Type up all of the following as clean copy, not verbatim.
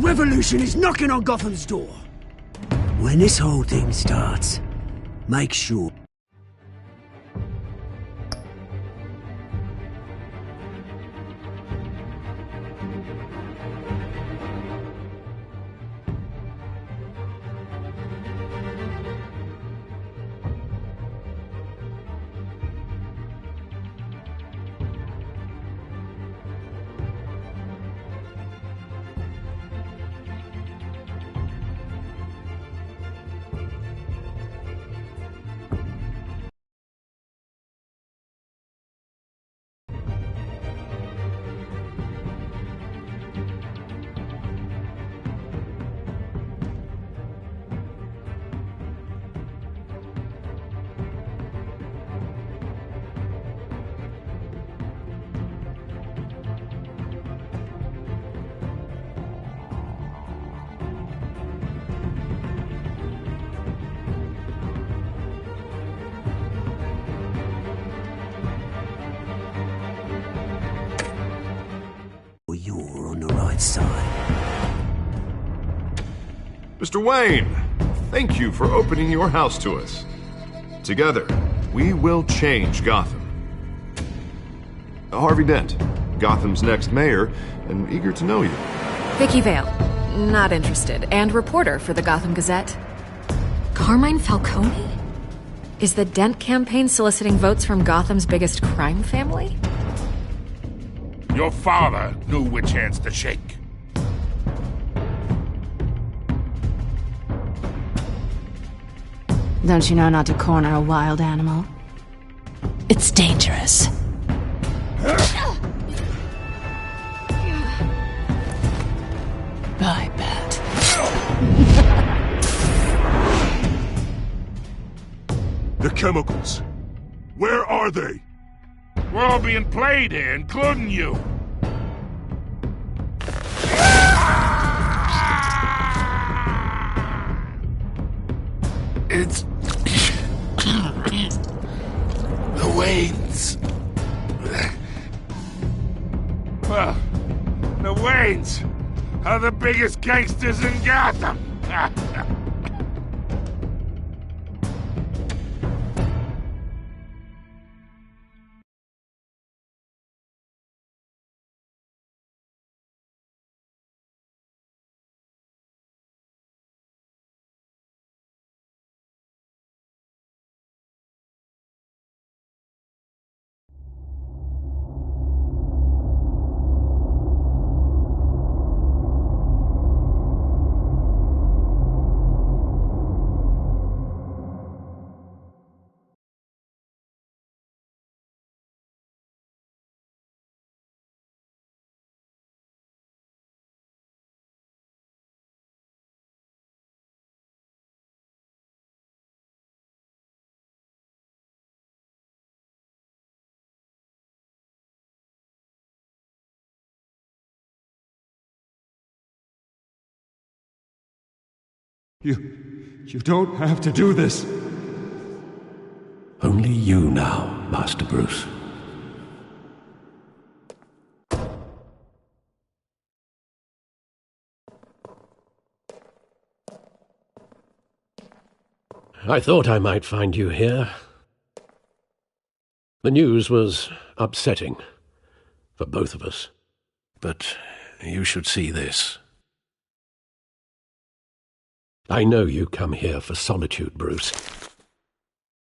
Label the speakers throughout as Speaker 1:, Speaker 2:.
Speaker 1: revolution is knocking on Gotham's door. When this whole thing starts, make sure. You're on the right side.
Speaker 2: Mr. Wayne, thank you for opening your house to us. Together, we will change Gotham. Harvey Dent, Gotham's next mayor, and eager to know you.
Speaker 3: Vicky Vale, not interested, and reporter for the Gotham Gazette. Carmine Falcone? Is the Dent campaign soliciting votes from Gotham's biggest crime family?
Speaker 4: Your father knew which hands to shake.
Speaker 5: Don't you know not to corner a wild animal? It's dangerous. I bet.
Speaker 4: The chemicals. Where are they? We're all being played here, including you. It's... the Waynes. Well, the Waynes are the biggest gangsters in Gotham.
Speaker 6: You don't have to do this.
Speaker 1: Only you now, Master Bruce.
Speaker 7: I thought I might find you here. The news was upsetting for both of us. But you should see this. I know you come here for solitude, Bruce.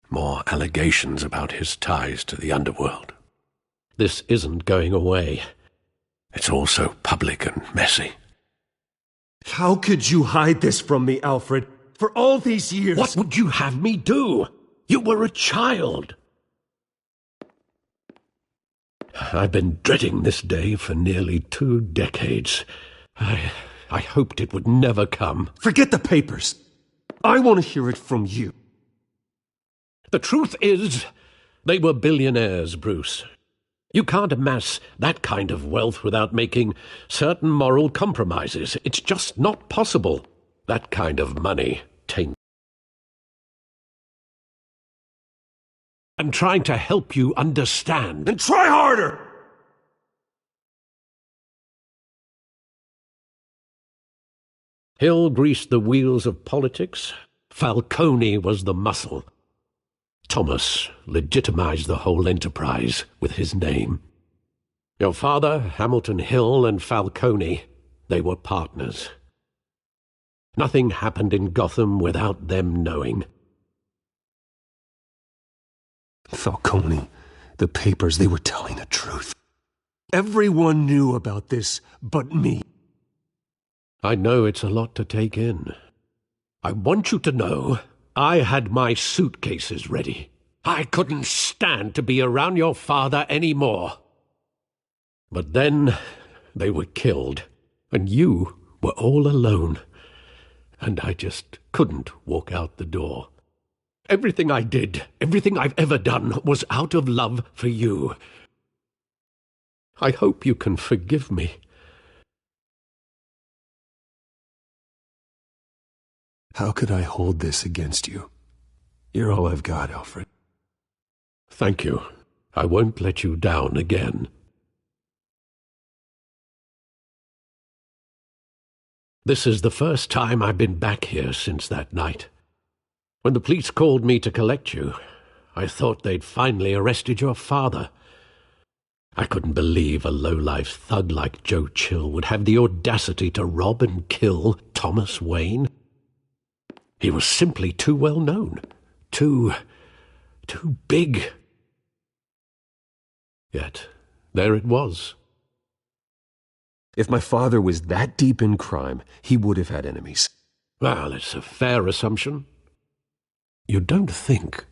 Speaker 7: More allegations about his ties to the underworld. This isn't going away. It's all so public and messy.
Speaker 6: How could you hide this from me, Alfred? For all these years...
Speaker 7: What would you have me do? You were a child. I've been dreading this day for nearly 2 decades. I hoped it would never come.
Speaker 6: Forget the papers. I want to hear it from you.
Speaker 7: The truth is, they were billionaires, Bruce. You can't amass that kind of wealth without making certain moral compromises. It's just not possible. That kind of money taints. I'm trying to help you understand.
Speaker 6: Then try harder!
Speaker 7: Hill greased the wheels of politics. Falcone was the muscle. Thomas legitimized the whole enterprise with his name. Your father, Hamilton Hill, and Falcone, they were partners. Nothing happened in Gotham without them knowing.
Speaker 6: Falcone, the papers, they were telling the truth. Everyone knew about this but me.
Speaker 7: I know it's a lot to take in. I want you to know I had my suitcases ready. I couldn't stand to be around your father anymore. But then they were killed, and you were all alone, and I just couldn't walk out the door. Everything I did, everything I've ever done, was out of love for you. I hope you can forgive me.
Speaker 6: How could I hold this against you? You're all I've got, Alfred.
Speaker 7: Thank you. I won't let you down again. This is the first time I've been back here since that night. When the police called me to collect you, I thought they'd finally arrested your father. I couldn't believe a low-life thug like Joe Chill would have the audacity to rob and kill Thomas Wayne. He was simply too well known, too big. Yet, there it was.
Speaker 6: If my father was that deep in crime, he would have had enemies.
Speaker 7: Well, it's a fair assumption. You don't think.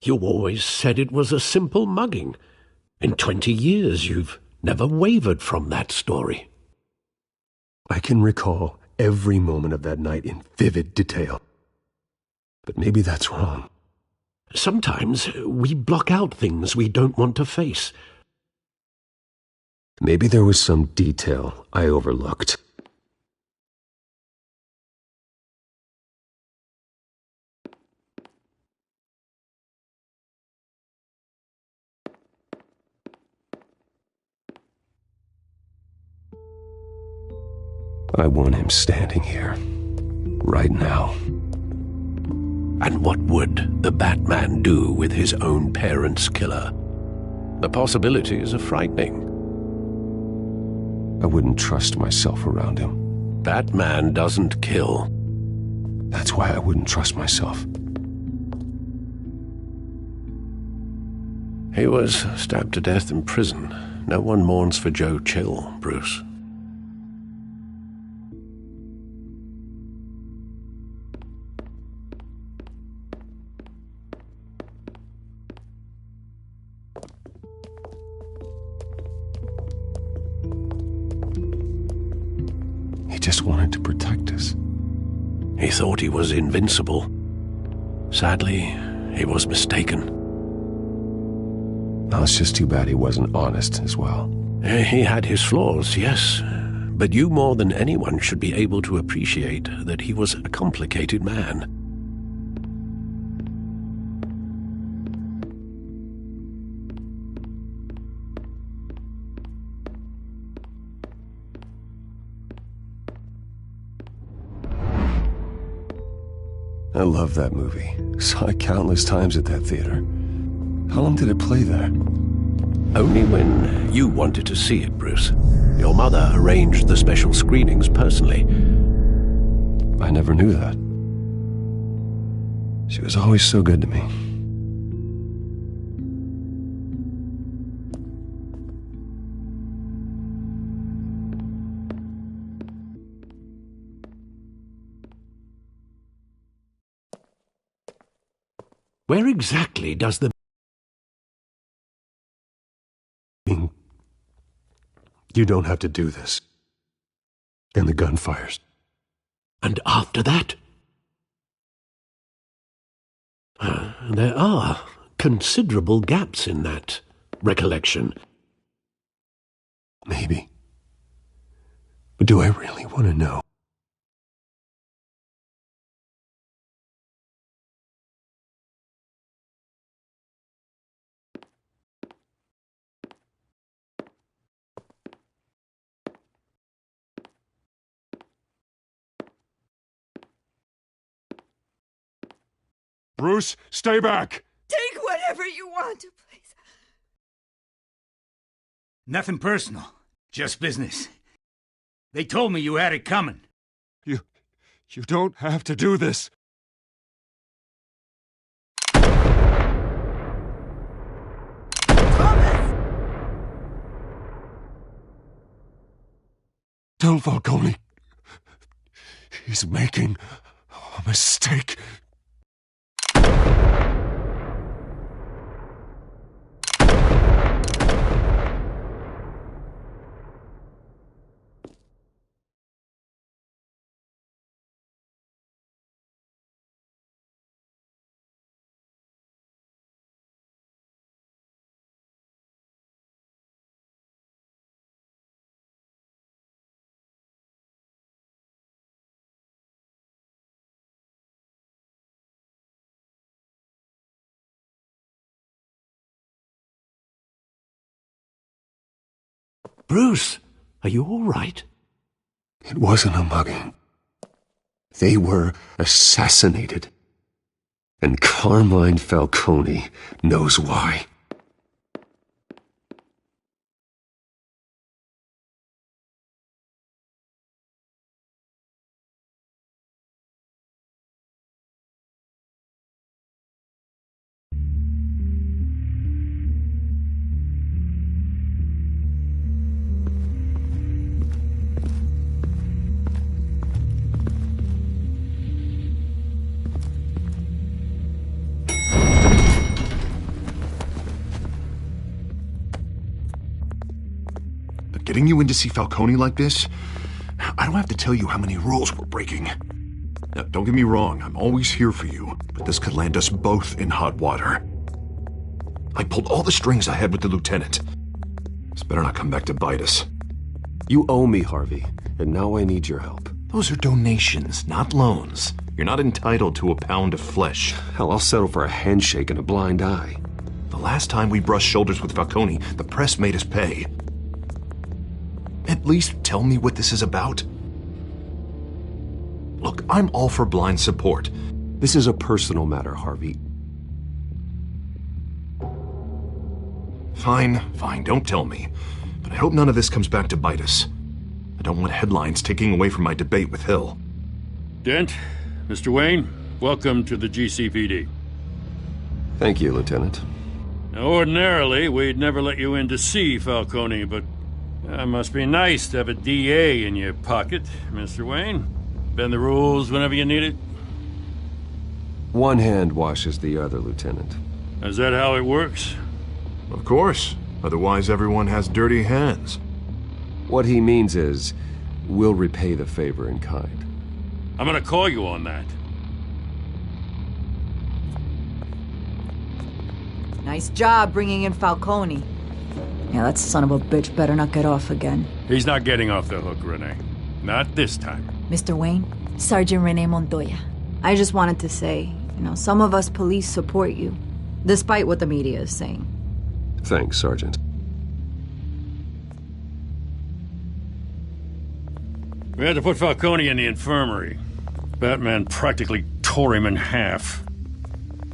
Speaker 7: You always said it was a simple mugging. In 20 years, you've never wavered from that story.
Speaker 6: I can recall every moment of that night in vivid detail. But maybe that's wrong.
Speaker 7: Sometimes we block out things we don't want to face.
Speaker 6: Maybe there was some detail I overlooked. I want him standing here, right now.
Speaker 7: And what would the Batman do with his own parents' killer? The possibilities are frightening.
Speaker 6: I wouldn't trust myself around him.
Speaker 7: Batman doesn't kill.
Speaker 6: That's why I wouldn't trust myself.
Speaker 7: He was stabbed to death in prison. No one mourns for Joe Chill, Bruce.
Speaker 6: He just wanted to protect us.
Speaker 7: He thought he was invincible. Sadly, he was mistaken.
Speaker 6: Now, it's just too bad he wasn't honest as well.
Speaker 7: He had his flaws, yes, but you more than anyone should be able to appreciate that he was a complicated man.
Speaker 6: I love that movie. Saw it countless times at that theater. How long did it play there?
Speaker 7: Only when you wanted to see it, Bruce. Your mother arranged the special screenings personally.
Speaker 6: I never knew that. She was always so good to me.
Speaker 7: Where exactly does the...
Speaker 6: You don't have to do this. And the gun fires.
Speaker 7: And after that? There are considerable gaps in that recollection.
Speaker 6: Maybe. But do I really want to know?
Speaker 4: Bruce, stay back!
Speaker 8: Take whatever you want, please.
Speaker 9: Nothing personal. Just business. They told me you had it coming.
Speaker 4: You don't have to do this.
Speaker 8: Thomas!
Speaker 4: Tell Falcone he's making a mistake.
Speaker 6: Bruce, are you all right? It wasn't a mugging. They were assassinated. And Carmine Falcone knows why.
Speaker 2: Getting you in to see Falcone like this, I don't have to tell you how many rules we're breaking. Now, don't get me wrong, I'm always here for you, but this could land us both in hot water. I pulled all the strings I had with the lieutenant. This better not come back to bite us.
Speaker 6: You owe me, Harvey, and now I need your help.
Speaker 2: Those are donations, not loans. You're not entitled to a pound of flesh.
Speaker 6: Hell, I'll settle for a handshake and a blind eye.
Speaker 2: The last time we brushed shoulders with Falcone, the press made us pay. At least tell me what this is about. Look, I'm all for blind support.
Speaker 6: This is a personal matter, Harvey.
Speaker 2: Fine, don't tell me. But I hope none of this comes back to bite us. I don't want headlines taking away from my debate with Hill.
Speaker 10: Dent, Mr. Wayne, welcome to the GCPD.
Speaker 6: Thank you, Lieutenant.
Speaker 10: Now, ordinarily, we'd never let you in to see Falcone, but it must be nice to have a DA in your pocket, Mr. Wayne. Bend the rules whenever you need it.
Speaker 6: One hand washes the other, Lieutenant.
Speaker 10: Is that how it works?
Speaker 2: Of course. Otherwise, everyone has dirty hands.
Speaker 6: What he means is, we'll repay the favor in kind.
Speaker 10: I'm gonna call you on that.
Speaker 8: Nice job bringing in Falcone. Yeah, that son of a bitch better not get off again.
Speaker 10: He's not getting off the hook, Renee. Not this time.
Speaker 8: Mr. Wayne, Sergeant Renee Montoya. I just wanted to say, some of us police support you, despite what the media is saying.
Speaker 6: Thanks, Sergeant.
Speaker 10: We had to put Falcone in the infirmary. Batman practically tore him in half.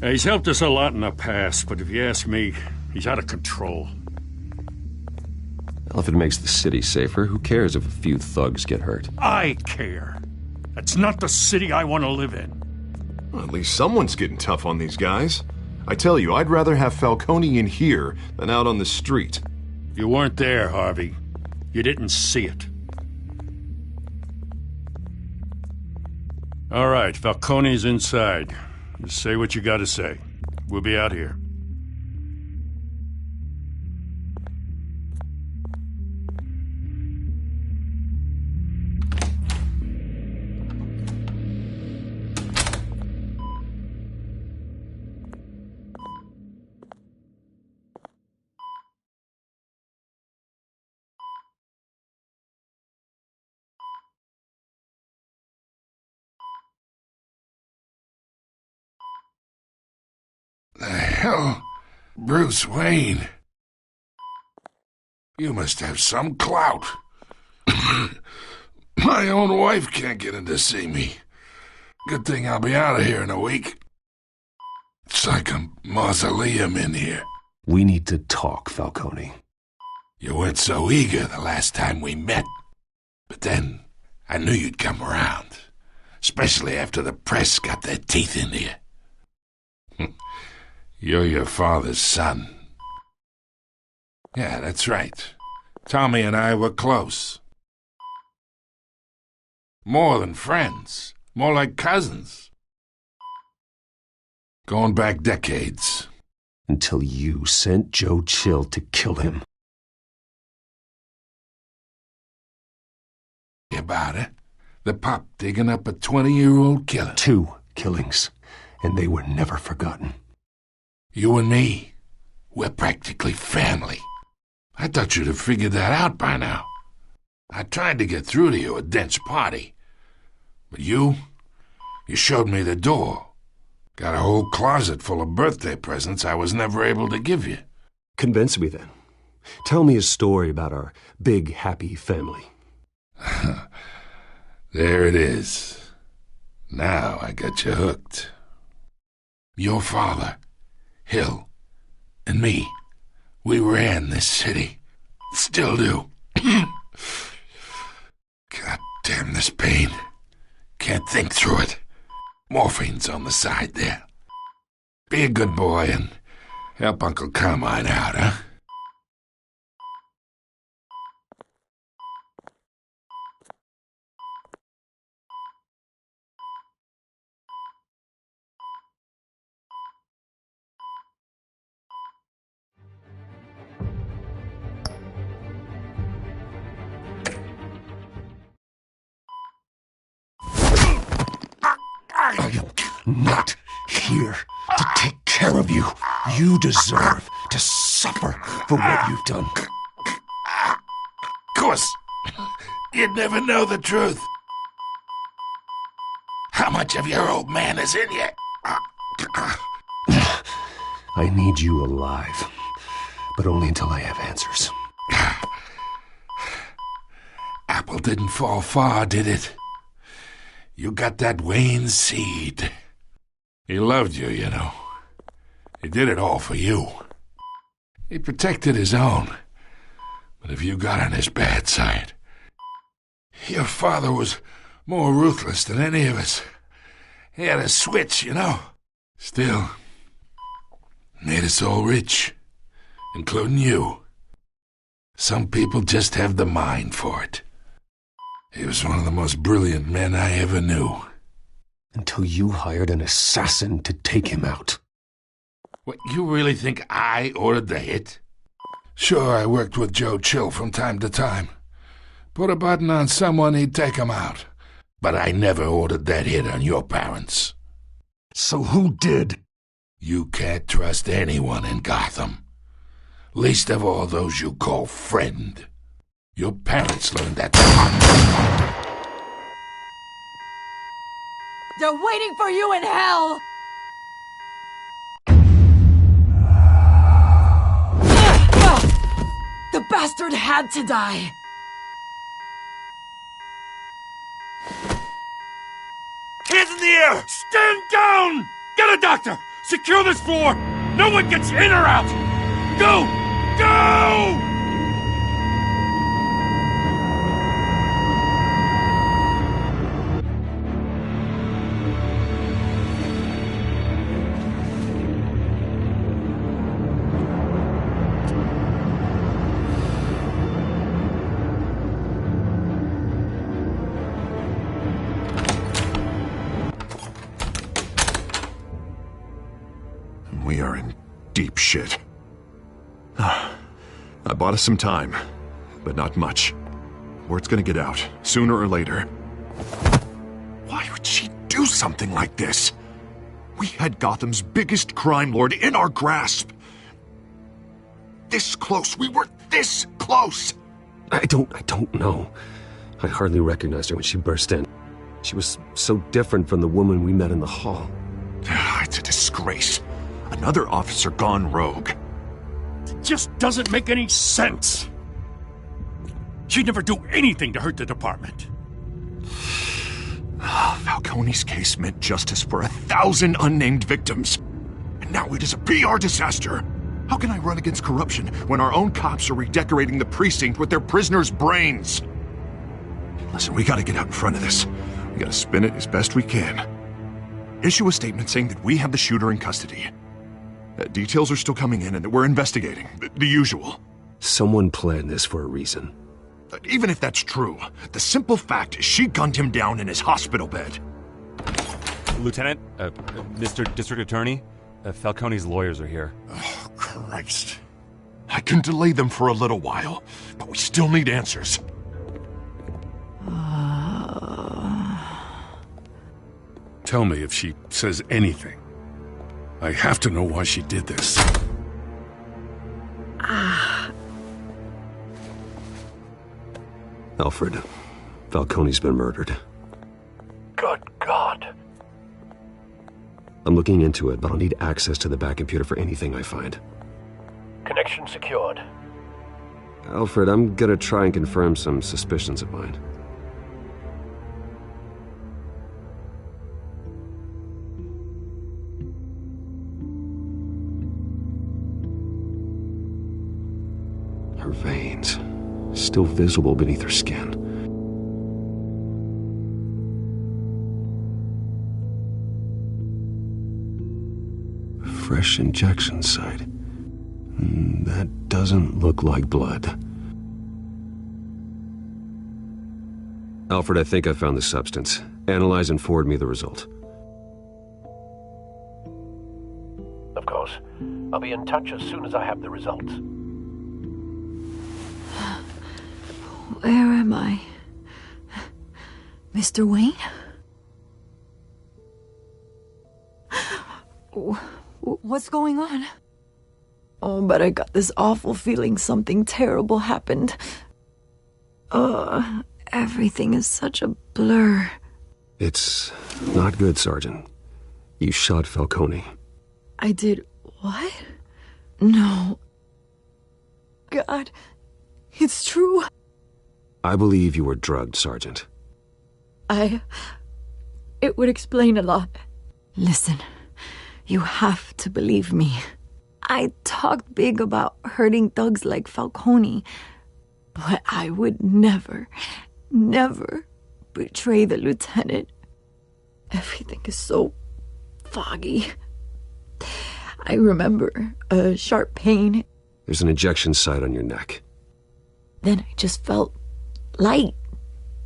Speaker 10: He's helped us a lot in the past, but if you ask me, he's out of control.
Speaker 6: Well, if it makes the city safer, who cares if a few thugs get hurt?
Speaker 10: I care. That's not the city I want to live in.
Speaker 2: Well, at least someone's getting tough on these guys. I tell you, I'd rather have Falcone in here than out on the street.
Speaker 10: You weren't there, Harvey. You didn't see it. All right, Falcone's inside. Just say what you gotta say. We'll be out here.
Speaker 4: The hell? Bruce Wayne. You must have some clout. My own wife can't get in to see me. Good thing I'll be out of here in a week. It's like a mausoleum in here.
Speaker 6: We need to talk, Falcone.
Speaker 4: You weren't so eager the last time we met. But then, I knew you'd come around. Especially after the press got their teeth into you. You're your father's son. Yeah, that's right. Tommy and I were close. More than friends. More like cousins. Going back decades.
Speaker 6: Until you sent Joe Chill to kill him.
Speaker 4: About it. The pup digging up a 20-year-old killer.
Speaker 6: 2 killings, and they were never forgotten.
Speaker 4: You and me, we're practically family. I thought you'd have figured that out by now. I tried to get through to you at Dent's party. But you showed me the door. Got a whole closet full of birthday presents I was never able to give you.
Speaker 6: Convince me then. Tell me a story about our big, happy family.
Speaker 4: There it is. Now I got you hooked. Your father, Hill, and me, we ran this city. Still do. God damn this pain. Can't think through it. Morphine's on the side there. Be a good boy and help Uncle Carmine out, huh?
Speaker 6: I am not here to take care of you. You deserve to suffer for what you've done.
Speaker 4: Of course, you'd never know the truth. How much of your old man is in you?
Speaker 6: I need you alive, but only until I have answers.
Speaker 4: Apple didn't fall far, did it? You got that Wayne seed. He loved you, you know. He did it all for you. He protected his own. But if you got on his bad side, your father was more ruthless than any of us. He had a switch, you know. Still, made us all rich, including you. Some people just have the mind for it. He was one of the most brilliant men I ever knew.
Speaker 6: Until you hired an assassin to take him out.
Speaker 4: What, you really think I ordered the hit? Sure, I worked with Joe Chill from time to time. Put a button on someone, he'd take him out. But I never ordered that hit on your parents.
Speaker 6: So who did?
Speaker 4: You can't trust anyone in Gotham. Least of all those you call friend. Your parents learned that.
Speaker 8: They're waiting for you in hell! The bastard had to die!
Speaker 4: Hands in the air!
Speaker 10: Stand down! Get a doctor! Secure this floor! No one gets in or out! Go! Go!
Speaker 2: We are in deep shit. I bought us some time, but not much. Word's gonna get out, sooner or later. Why would she do something like this? We had Gotham's biggest crime lord in our grasp. This close, we were this close!
Speaker 6: I don't know. I hardly recognized her when she burst in. She was so different from the woman we met in the hall.
Speaker 2: It's a disgrace. Another officer gone rogue.
Speaker 10: It just doesn't make any sense. She'd never do anything to hurt the department.
Speaker 2: Falcone's case meant justice for 1,000 unnamed victims. And and now it is a PR disaster. How can I run against corruption when our own cops are redecorating the precinct with their prisoners' brains? Listen, we gotta get out in front of this. We gotta spin it as best we can. Issue a statement saying that we have the shooter in custody. Details are still coming in and that we're investigating. The usual.
Speaker 6: Someone planned this for a reason.
Speaker 2: Even if that's true, the simple fact is she gunned him down in his hospital bed.
Speaker 11: Lieutenant, Mr. District Attorney, Falcone's lawyers are here.
Speaker 2: Oh, Christ. I can delay them for a little while, but we still need answers.
Speaker 4: Tell me if she says anything. I have to know why she did this.
Speaker 6: Alfred, Falcone's been murdered.
Speaker 7: Good God.
Speaker 6: I'm looking into it, but I'll need access to the back computer for anything I find.
Speaker 7: Connection secured.
Speaker 6: Alfred, I'm gonna try and confirm some suspicions of mine. Her veins, still visible beneath her skin. Fresh injection site. That doesn't look like blood. Alfred, I think I found the substance. Analyze and forward me the result.
Speaker 7: Of course. I'll be in touch as soon as I have the results.
Speaker 8: Where am I? Mr. Wayne? What's going on? Oh, but I got this awful feeling something terrible happened. Everything is such a blur.
Speaker 6: It's not good, Sergeant. You shot Falcone.
Speaker 8: I did what? No. God, it's true.
Speaker 6: I believe you were drugged, Sergeant.
Speaker 8: It would explain a lot. Listen, you have to believe me. I talked big about hurting thugs like Falcone, but I would never betray the lieutenant. Everything is so foggy. I remember a sharp pain.
Speaker 6: There's an injection site on your neck.
Speaker 8: Then I just felt light,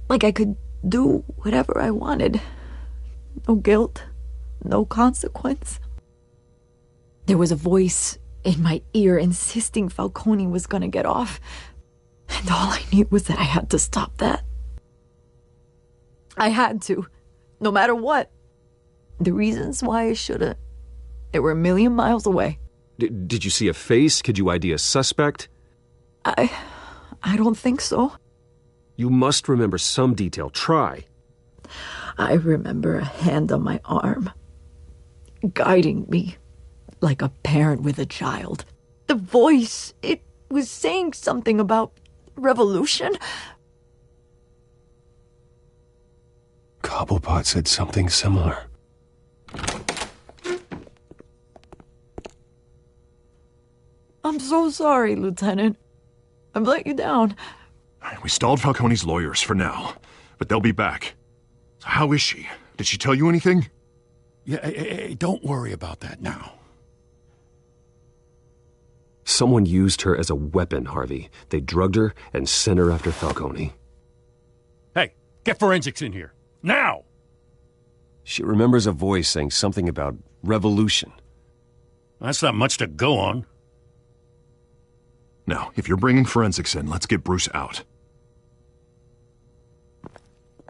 Speaker 8: like I could do whatever I wanted. No guilt, no consequence. There was a voice in my ear insisting Falcone was gonna get off, and all I knew was that I had to stop that. I had to, no matter what. The reasons why I shouldn't, they were a million miles away.
Speaker 6: Did you see a face? Could you ID a suspect?
Speaker 8: I don't think so.
Speaker 6: You must remember some detail. Try.
Speaker 8: I remember a hand on my arm, guiding me like a parent with a child. The voice, it was saying something about revolution.
Speaker 6: Cobblepot said something similar.
Speaker 8: I'm so sorry, Lieutenant. I've let you down.
Speaker 2: We stalled Falcone's lawyers for now, but they'll be back. So how is she? Did she tell you anything?
Speaker 4: Yeah, hey, don't worry about that now.
Speaker 6: Someone used her as a weapon, Harvey. They drugged her and sent her after Falcone.
Speaker 10: Hey, get forensics in here. Now!
Speaker 6: She remembers a voice saying something about revolution.
Speaker 10: That's not much to go on.
Speaker 2: Now, if you're bringing forensics in, let's get Bruce out.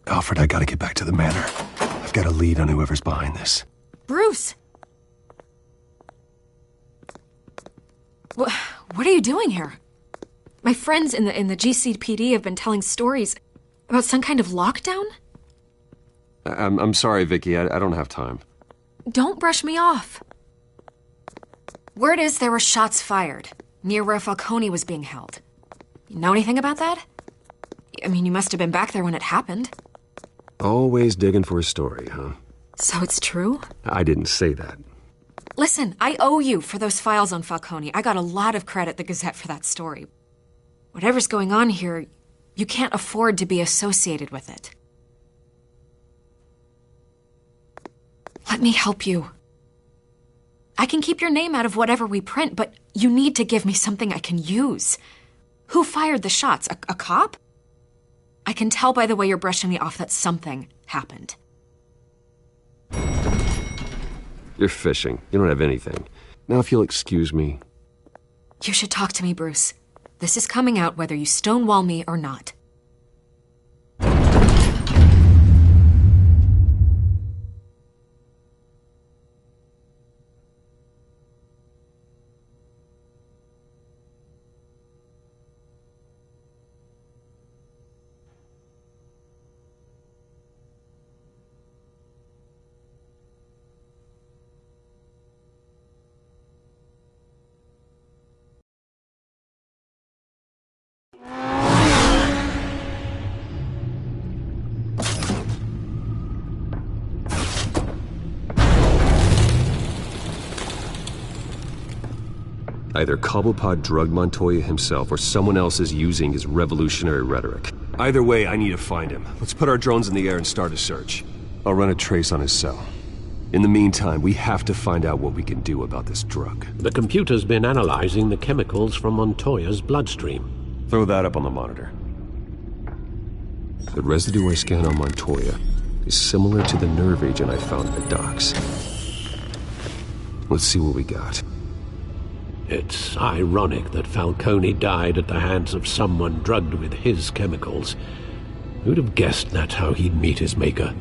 Speaker 6: Alfred, I gotta get back to the manor. I've got a lead on whoever's behind this.
Speaker 3: Bruce! What are you doing here? My friends in the GCPD have been telling stories about some kind of lockdown?
Speaker 6: I'm sorry, Vicky. I don't have time.
Speaker 3: Don't brush me off. Word is there were shots fired near where Falcone was being held. You know anything about that? I mean, you must have been back there when it happened.
Speaker 6: Always digging for a story, huh?
Speaker 3: So it's true?
Speaker 6: I didn't say that.
Speaker 3: Listen, I owe you for those files on Falcone. I got a lot of credit at the Gazette for that story. Whatever's going on here, you can't afford to be associated with it. Let me help you. I can keep your name out of whatever we print, but you need to give me something I can use. Who fired the shots? A cop? I can tell by the way you're brushing me off that something happened.
Speaker 6: You're fishing. You don't have anything. Now, if you'll excuse me.
Speaker 3: You should talk to me, Bruce. This is coming out whether you stonewall me or not.
Speaker 6: Either Cobblepot drugged Montoya himself or someone else is using his revolutionary rhetoric. Either way, I need to find him. Let's put our drones in the air and start a search. I'll run a trace on his cell. In the meantime, we have to find out what we can do about this drug.
Speaker 7: The computer's been analyzing the chemicals from Montoya's bloodstream.
Speaker 6: Throw that up on the monitor. The residue I scanned on Montoya is similar to the nerve agent I found in the docks. Let's see what we got.
Speaker 7: It's ironic that Falcone died at the hands of someone drugged with his chemicals. Who'd have guessed that's how he'd meet his maker?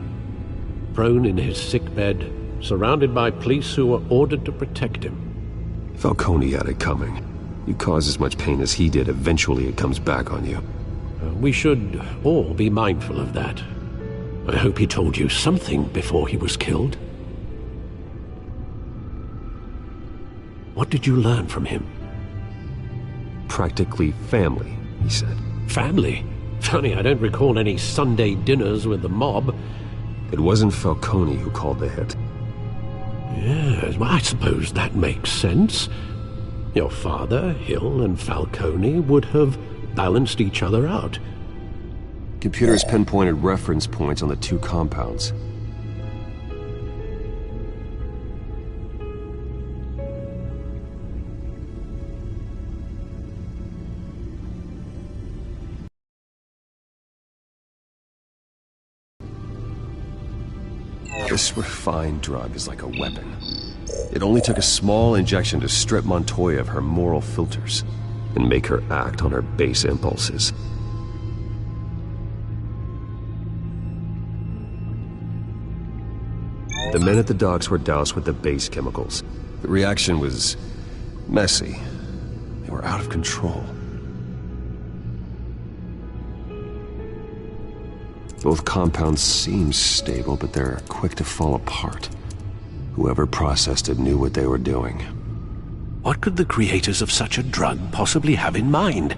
Speaker 7: Prone in his sickbed, surrounded by police who were ordered to protect him.
Speaker 6: Falcone had it coming. You cause as much pain as he did, eventually it comes back on you.
Speaker 7: We should all be mindful of that. I hope he told you something before he was killed. What did you learn from him?
Speaker 6: Practically family, he said.
Speaker 7: Family? Funny, I don't recall any Sunday dinners with the mob.
Speaker 6: It wasn't Falcone who called the hit.
Speaker 7: Yes, well, I suppose that makes sense. Your father, Hill, and Falcone would have balanced each other out.
Speaker 6: Computers pinpointed reference points on the two compounds. This refined drug is like a weapon. It only took a small injection to strip Montoya of her moral filters and make her act on her base impulses. The men at the docks were doused with the base chemicals. The reaction was messy. They were out of control. Both compounds seem stable, but they're quick to fall apart. Whoever processed it knew what they were doing.
Speaker 7: What could the creators of such a drug possibly have in mind?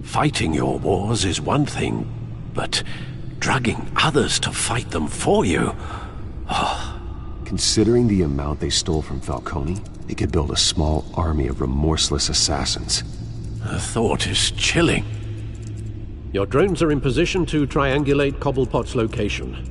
Speaker 7: Fighting your wars is one thing, but drugging others to fight them for you? Oh.
Speaker 6: Considering the amount they stole from Falcone, they could build a small army of remorseless assassins.
Speaker 7: The thought is chilling. Your drones are in position to triangulate Cobblepot's location.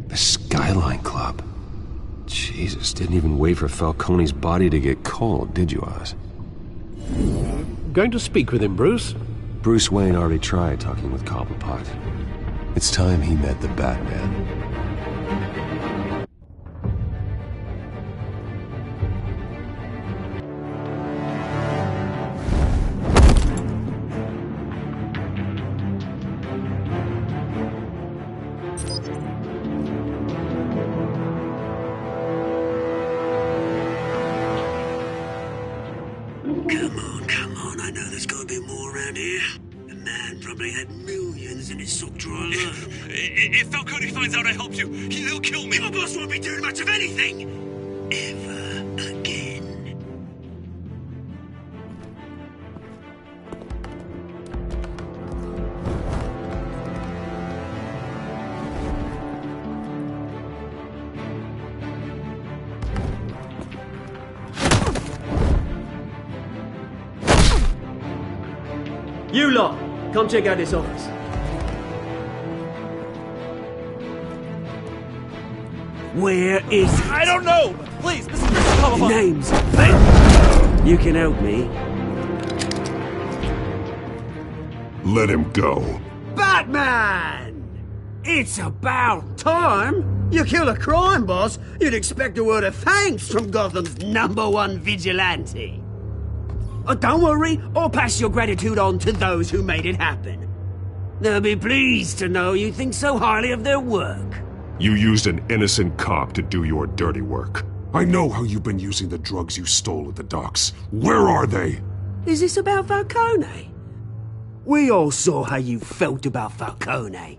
Speaker 6: The Skyline Club. Jesus, didn't even wait for Falcone's body to get cold, did you, Oz?
Speaker 7: Going to speak with him, Bruce?
Speaker 6: Bruce Wayne already tried talking with Cobblepot. It's time he met the Batman.
Speaker 1: Come on, I know there's got to be more around here. The man probably had millions in his sock drawer alone.
Speaker 12: If Falcone finds out I helped you, he'll kill me.
Speaker 1: Your boss won't be doing much of anything! Ever again.
Speaker 13: You lot, come check out this office.
Speaker 1: Where is it?
Speaker 12: I don't know! Please, Mr. Cobblepot!
Speaker 1: Name's Ben. You can help me.
Speaker 2: Let him go.
Speaker 1: Batman! It's about time! You kill a crime boss, you'd expect a word of thanks from Gotham's #1 vigilante. Oh, don't worry, I'll pass your gratitude on to those who made it happen. They'll be pleased to know you think so highly of their work.
Speaker 2: You used an innocent cop to do your dirty work. I know how you've been using the drugs you stole at the docks. Where are they?
Speaker 1: Is this about Falcone? We all saw how you felt about Falcone.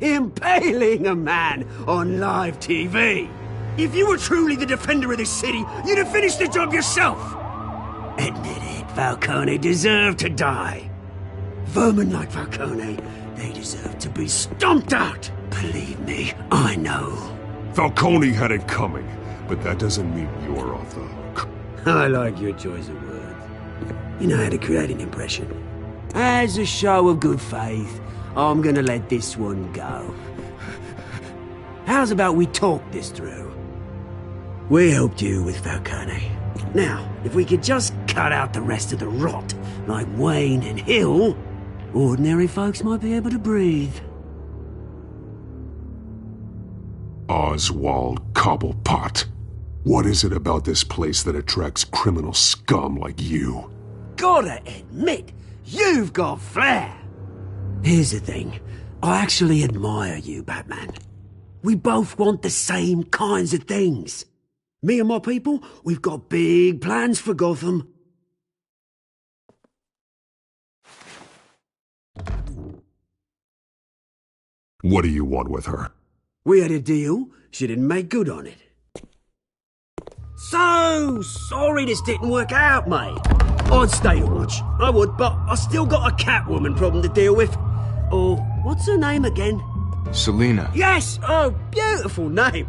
Speaker 1: Impaling a man on live TV. If you were truly the defender of this city, you'd have finished the job yourself. Admit it, Falcone deserved to die. Vermin like Falcone, they deserve to be stomped out. Believe me, I know.
Speaker 2: Falcone had it coming, but that doesn't mean you're off the hook.
Speaker 1: I like your choice of words. You know how to create an impression. As a show of good faith, I'm gonna let this one go. How's about we talk this through? We helped you with Falcone. Now, if we could just cut out the rest of the rot, like Wayne and Hill, ordinary folks might be able to breathe.
Speaker 2: Oswald Cobblepot. What is it about this place that attracts criminal scum like you?
Speaker 1: Gotta admit, you've got flair. Here's the thing. I actually admire you, Batman. We both want the same kinds of things. Me and my people, we've got big plans for Gotham.
Speaker 2: What do you want with her?
Speaker 1: We had a deal. She didn't make good on it. So sorry this didn't work out, mate. I'd stay to watch. I would, but I still got a Catwoman problem to deal with. Or, what's her name again?
Speaker 14: Selina.
Speaker 1: Yes! Oh, beautiful name.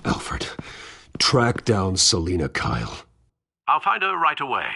Speaker 6: Alfred, track down Selina Kyle.
Speaker 14: I'll find her right away.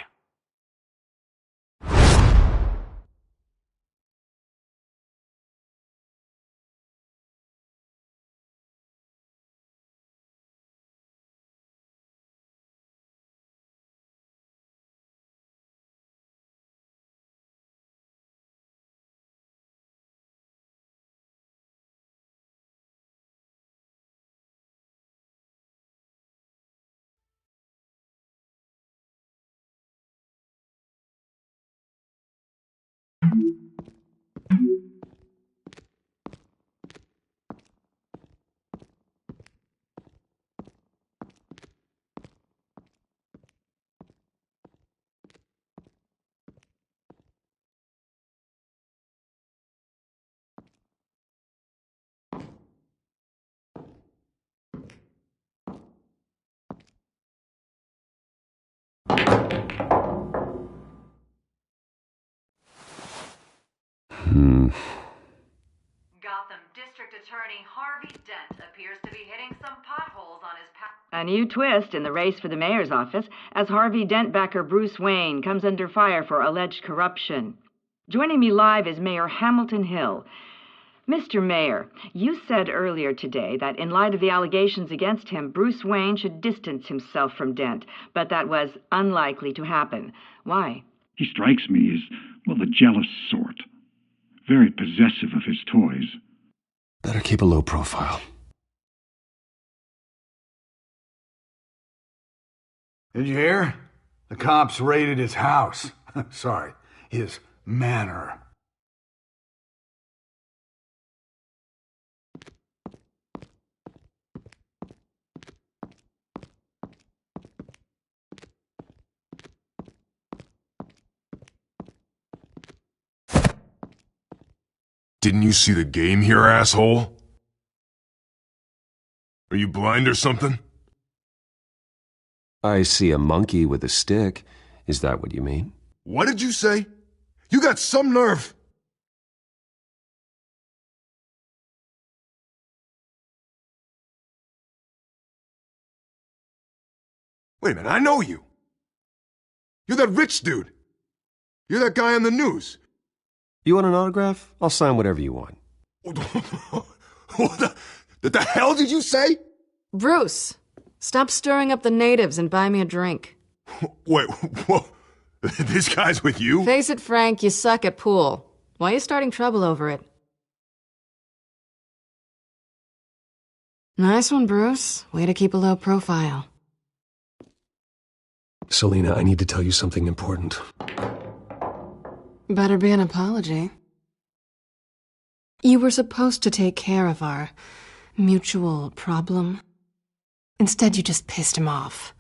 Speaker 15: Gotham District Attorney Harvey Dent appears to be hitting some potholes on his path.
Speaker 16: A new twist in the race for the mayor's office as Harvey Dent backer Bruce Wayne comes under fire for alleged corruption. Joining me live is Mayor Hamilton Hill. Mr. Mayor, you said earlier today that in light of the allegations against him, Bruce Wayne should distance himself from Dent, but that was unlikely to happen. Why?
Speaker 17: He strikes me as, well, the jealous sort. Very possessive of his toys.
Speaker 6: Better keep a low profile.
Speaker 18: Did you hear? The cops raided his house. Sorry, his manor.
Speaker 2: Didn't you see the game here, asshole? Are you blind or something?
Speaker 6: I see a monkey with a stick. Is that what you mean?
Speaker 2: What did you say? You got some nerve. Wait a minute, I know you. You're that rich dude. You're that guy on the news.
Speaker 6: You want an autograph? I'll sign whatever you want.
Speaker 2: What the hell did you say?
Speaker 3: Bruce, stop stirring up the natives and buy me a drink.
Speaker 2: Wait, whoa. This guy's with you?
Speaker 3: Face it, Frank, you suck at pool. Why are you starting trouble over it? Nice one, Bruce. Way to keep a low profile.
Speaker 6: Selina, I need to tell you something important.
Speaker 3: Better be an apology. You were supposed to take care of our mutual problem. Instead, you just pissed him off.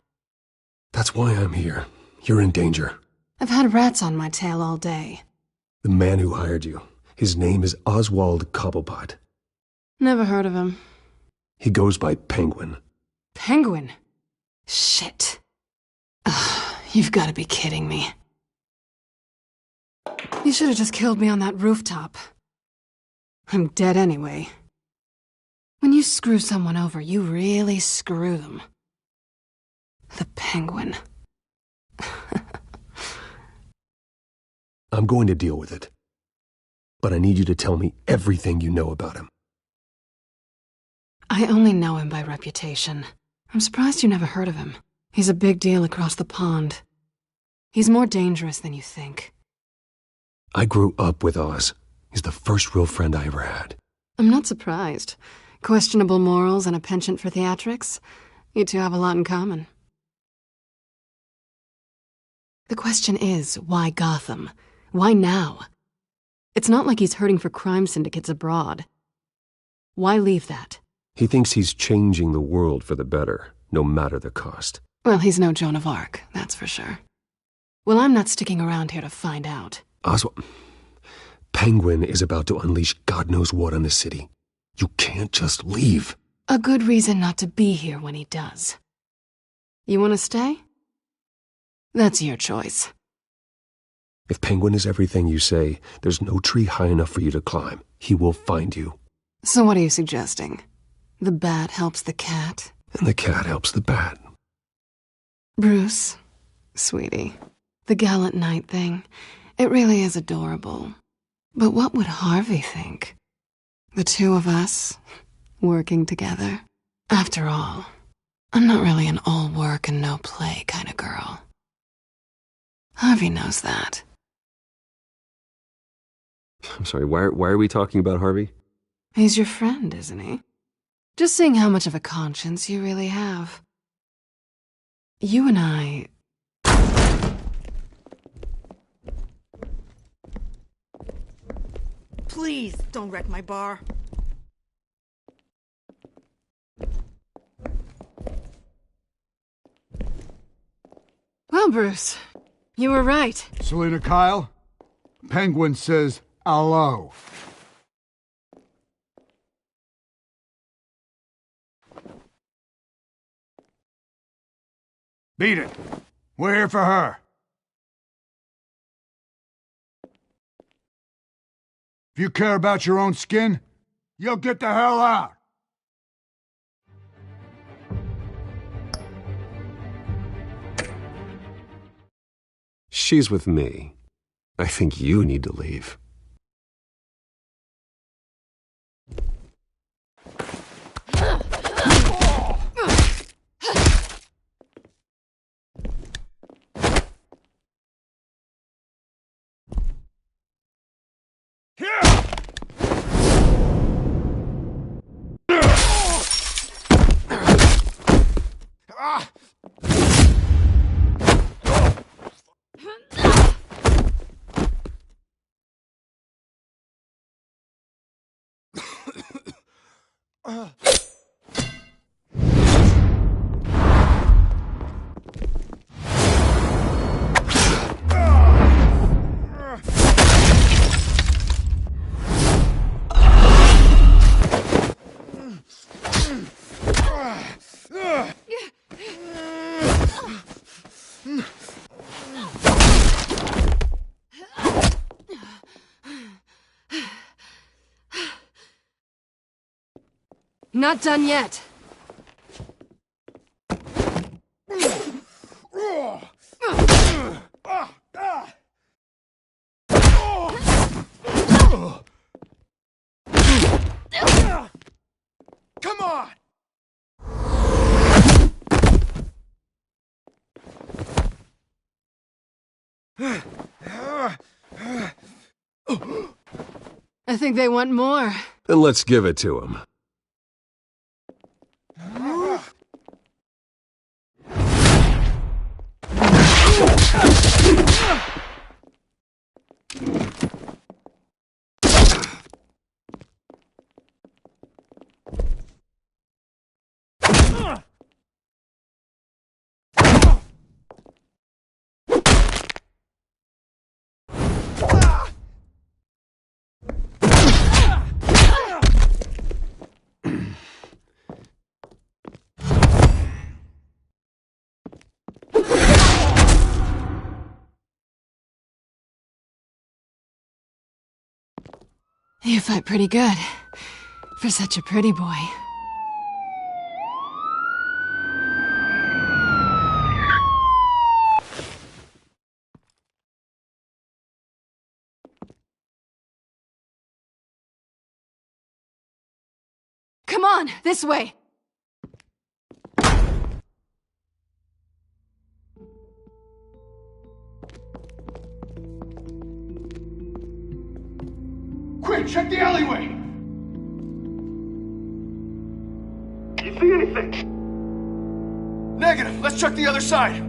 Speaker 6: That's why I'm here. You're in danger.
Speaker 3: I've had rats on my tail all day.
Speaker 6: The man who hired you, his name is Oswald Cobblepot.
Speaker 3: Never heard of him.
Speaker 6: He goes by Penguin.
Speaker 3: Penguin? Shit. Ugh, you've got to be kidding me. You should have just killed me on that rooftop. I'm dead anyway. When you screw someone over, you really screw them. The Penguin.
Speaker 6: I'm going to deal with it. But I need you to tell me everything you know about him.
Speaker 3: I only know him by reputation. I'm surprised you never heard of him. He's a big deal across the pond. He's more dangerous than you think.
Speaker 6: I grew up with Oz. He's the first real friend I ever had.
Speaker 3: I'm not surprised. Questionable morals and a penchant for theatrics. You two have a lot in common. The question is, why Gotham? Why now? It's not like he's hurting for crime syndicates abroad. Why leave that?
Speaker 6: He thinks he's changing the world for the better, no matter the cost.
Speaker 3: Well, he's no Joan of Arc, that's for sure. Well, I'm not sticking around here to find out.
Speaker 6: Oswald, Penguin is about to unleash God knows what on the city. You can't just leave.
Speaker 3: A good reason not to be here when he does. You want to stay? That's your choice.
Speaker 6: If Penguin is everything you say, there's no tree high enough for you to climb. He will find you.
Speaker 3: So what are you suggesting? The bat helps the cat?
Speaker 6: And the cat helps the bat.
Speaker 3: Bruce,
Speaker 5: Sweetie, the gallant knight thing, it really is adorable. But what would Harvey think? The two of us, working together. After all, I'm not really an all work and no play kind of girl. Harvey knows that.
Speaker 6: I'm sorry, why are we talking about Harvey?
Speaker 5: He's your friend, isn't he? Just seeing how much of a conscience you really have. You and I...
Speaker 14: Please, don't wreck my bar.
Speaker 5: Well, Bruce, you were right.
Speaker 18: Selina Kyle, Penguin says hello. Beat it. We're here for her. If you care about your own skin, you'll get the hell out.
Speaker 6: She's with me. I think you need to leave.
Speaker 5: Not done yet.
Speaker 18: Come on!
Speaker 5: I think they want more.
Speaker 6: Then let's give it to him.
Speaker 5: You fight pretty good, for such a pretty boy. Come on, this way!
Speaker 18: Quick, check the alleyway!
Speaker 19: You see anything?
Speaker 18: Negative. Let's check the other side.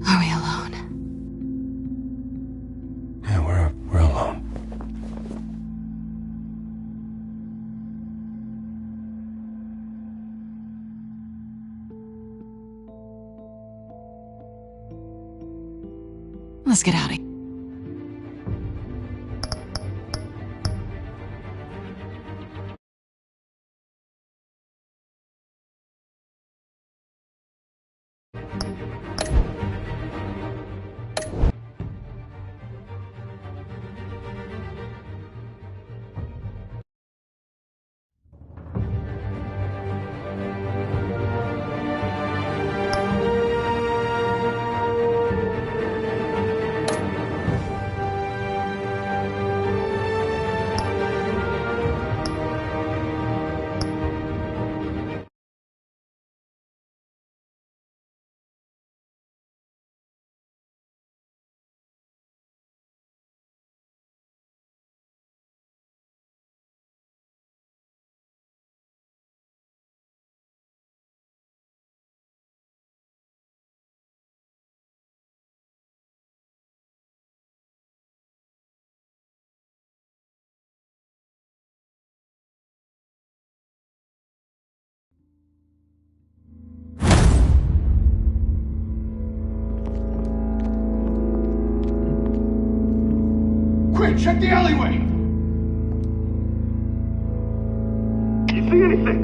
Speaker 5: Are we alone?
Speaker 6: Yeah, we're alone.
Speaker 5: Let's get out of here.
Speaker 18: Check the alleyway!
Speaker 19: You see anything?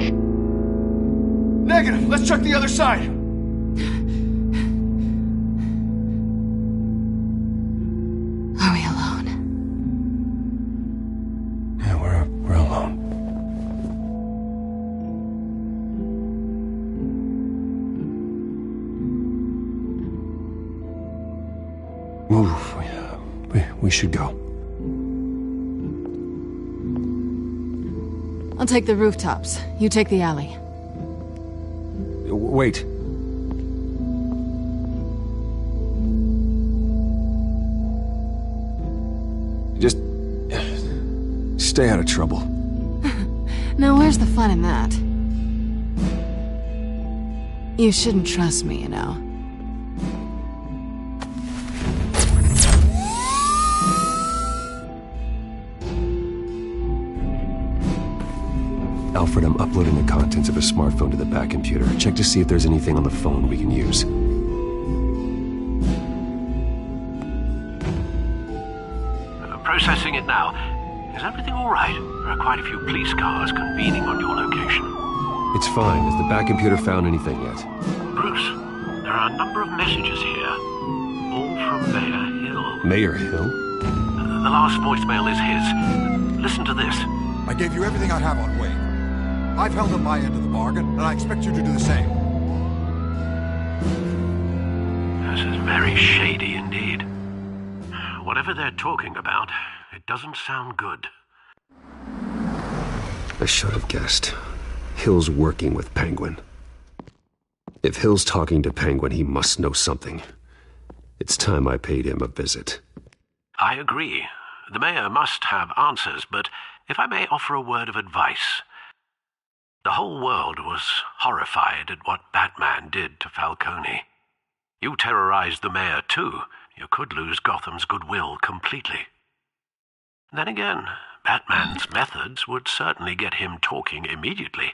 Speaker 18: Negative. Let's check the other side.
Speaker 5: Are we alone?
Speaker 6: Yeah, we're alone. Move. We should go.
Speaker 5: I'll take the rooftops. You take the alley.
Speaker 6: Wait. Just stay out of trouble.
Speaker 5: Now, where's the fun in that? You shouldn't trust me, you know.
Speaker 6: Alfred, I'm uploading the contents of a smartphone to the back computer. Check to see if there's anything on the phone we can use.
Speaker 7: Processing it now. Is everything all right? There are quite a few police cars convening on your location.
Speaker 6: It's fine. Has the back computer found anything yet?
Speaker 7: Bruce, there are a number of messages here. All from Mayor Hill.
Speaker 6: Mayor Hill?
Speaker 7: The last voicemail is his. Listen to this.
Speaker 20: I gave you everything I have on Wayne. I've held up my end of the bargain, and I expect you to do the same.
Speaker 7: This is very shady indeed. Whatever they're talking about, it doesn't sound good.
Speaker 6: I should have guessed. Hill's working with Penguin. If Hill's talking to Penguin, he must know something. It's time I paid him a visit.
Speaker 7: I agree. The mayor must have answers, but if I may offer a word of advice. The whole world was horrified at what Batman did to Falcone. You terrorized the mayor too. You could lose Gotham's goodwill completely. Then again, Batman's methods would certainly get him talking immediately.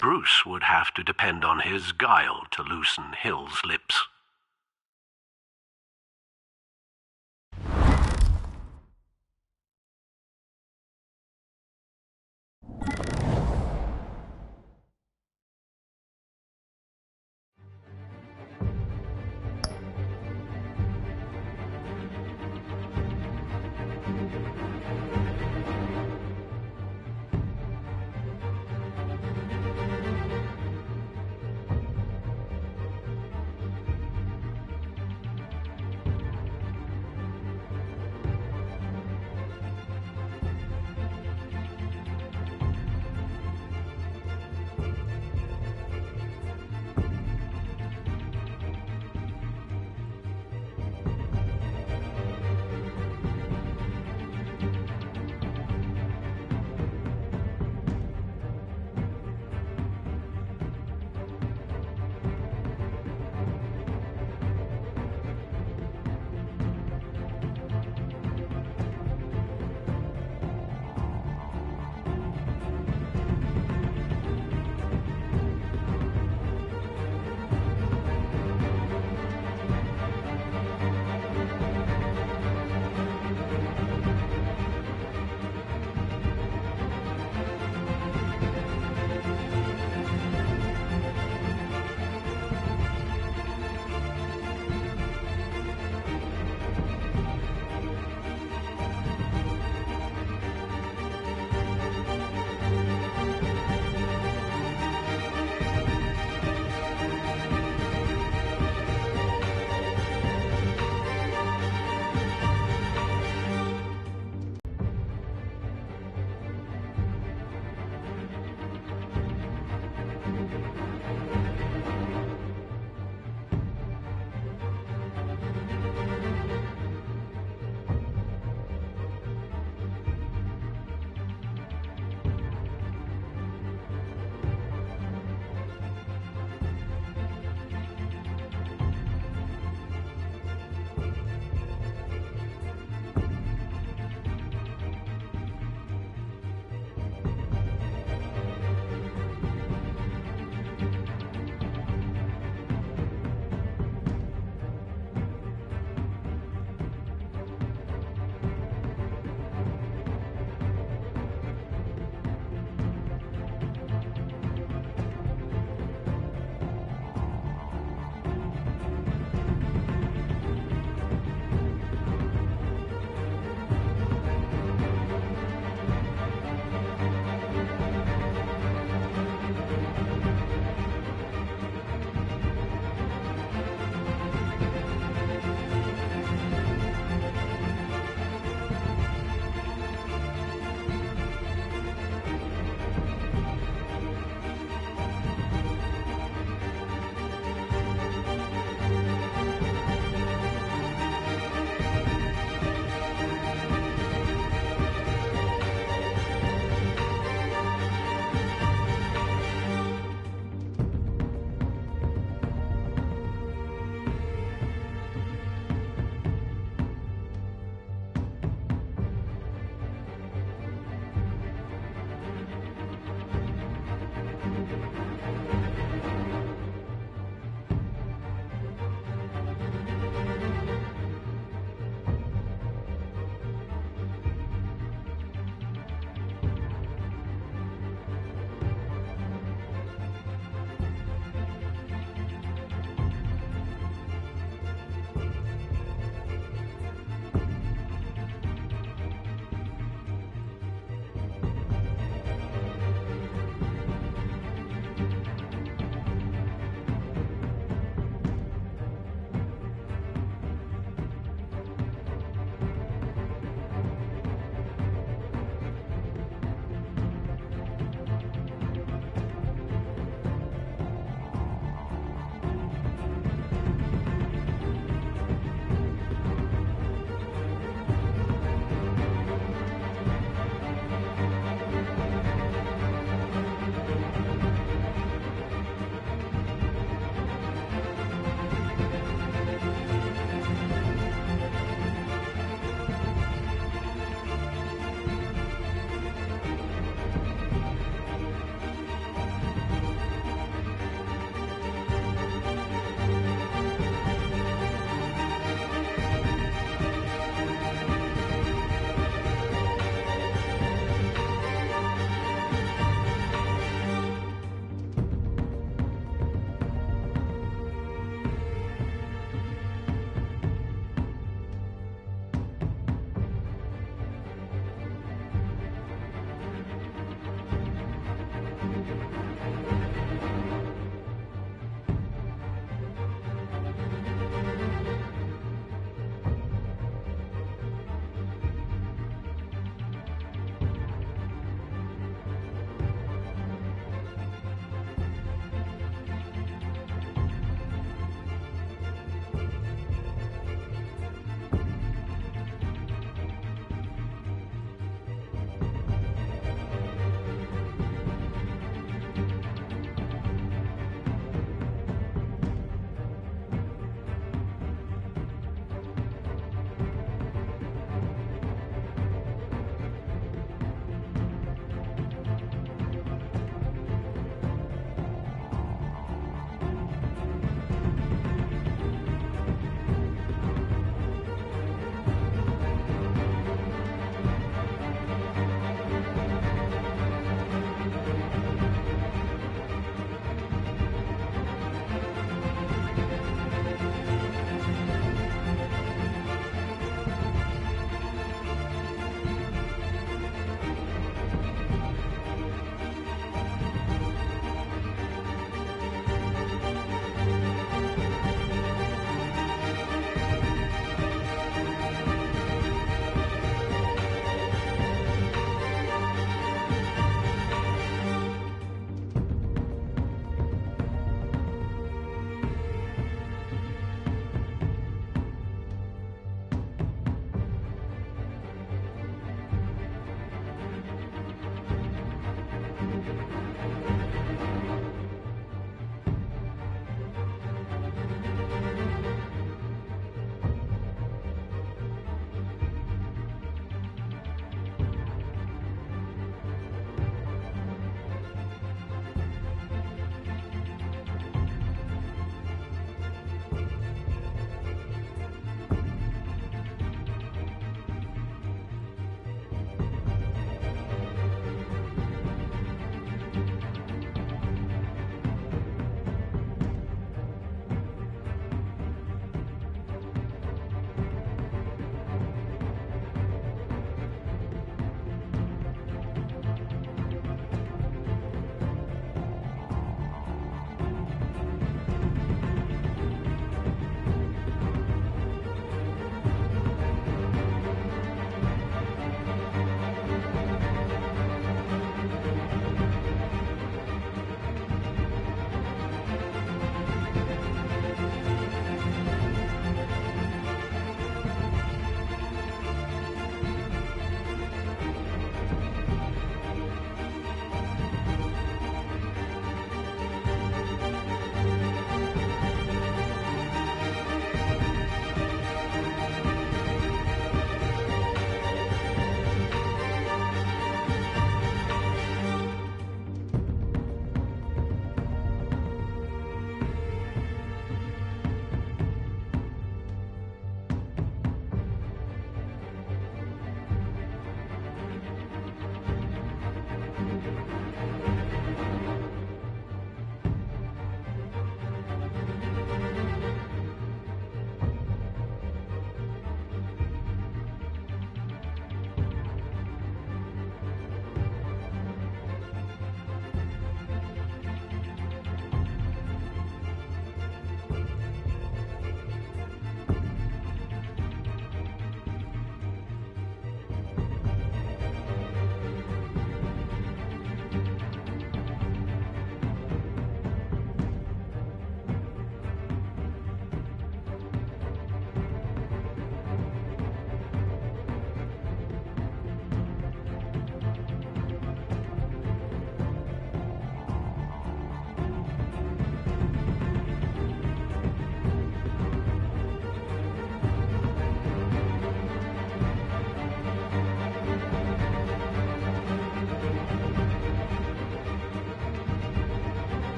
Speaker 7: Bruce would have to depend on his guile to loosen Hill's lips.